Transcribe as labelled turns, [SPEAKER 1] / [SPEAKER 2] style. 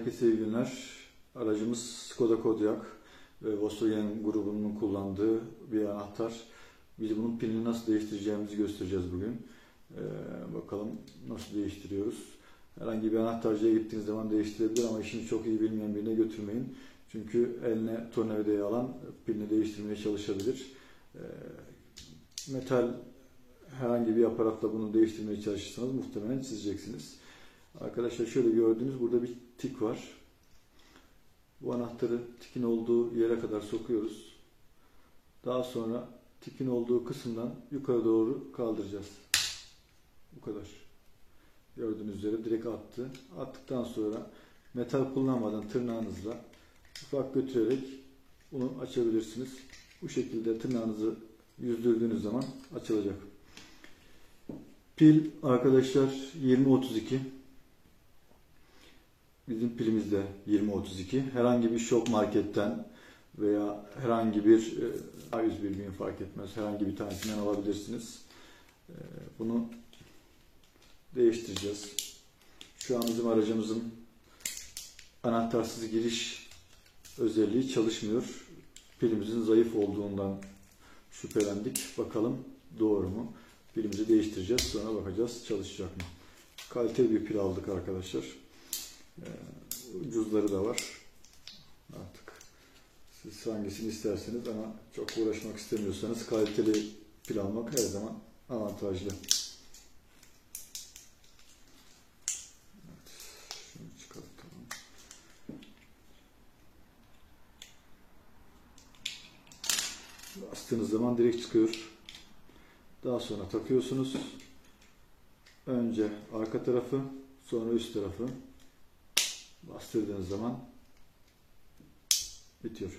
[SPEAKER 1] Herkese iyi günler. Aracımız Skoda Kodiaq ve Volkswagen grubunun kullandığı bir anahtar. Biz bunun pilini nasıl değiştireceğimizi göstereceğiz bugün. Bakalım nasıl değiştiriyoruz. Herhangi bir anahtarcıya gittiğiniz zaman değiştirebilir ama işini çok iyi bilmeyen birine götürmeyin. Çünkü eline tornavidayı alan pilini değiştirmeye çalışabilir. Metal herhangi bir aparatla bunu değiştirmeye çalışırsanız muhtemelen çizeceksiniz. Arkadaşlar şöyle gördüğünüz burada bir tik var. Bu anahtarı tikin olduğu yere kadar sokuyoruz. Daha sonra tikin olduğu kısımdan yukarı doğru kaldıracağız. Bu kadar. Gördüğünüz üzere direkt attı. Attıktan sonra metal kullanmadan tırnağınızla ufak götürerek bunu açabilirsiniz. Bu şekilde tırnağınızı yüzdürdüğünüz zaman açılacak. Pil arkadaşlar 2032. Bizim pilimiz de 2032. Herhangi bir şok marketten veya herhangi bir A101 fark etmez. Herhangi bir tanesinden alabilirsiniz. Bunu değiştireceğiz. Şu an bizim aracımızın anahtarsız giriş özelliği çalışmıyor. Pilimizin zayıf olduğundan şüphelendik. Bakalım doğru mu? Pilimizi değiştireceğiz. Sonra bakacağız çalışacak mı? Kaliteli bir pil aldık arkadaşlar. Ucuzları da var. Artık siz hangisini isterseniz ama çok uğraşmak istemiyorsanız kaliteli pil almak her zaman avantajlı. Evet, şunu çıkartalım. Bastığınız zaman direkt çıkıyor. Daha sonra takıyorsunuz. Önce arka tarafı, sonra üst tarafı. Bastırdığınız zaman bitiyor.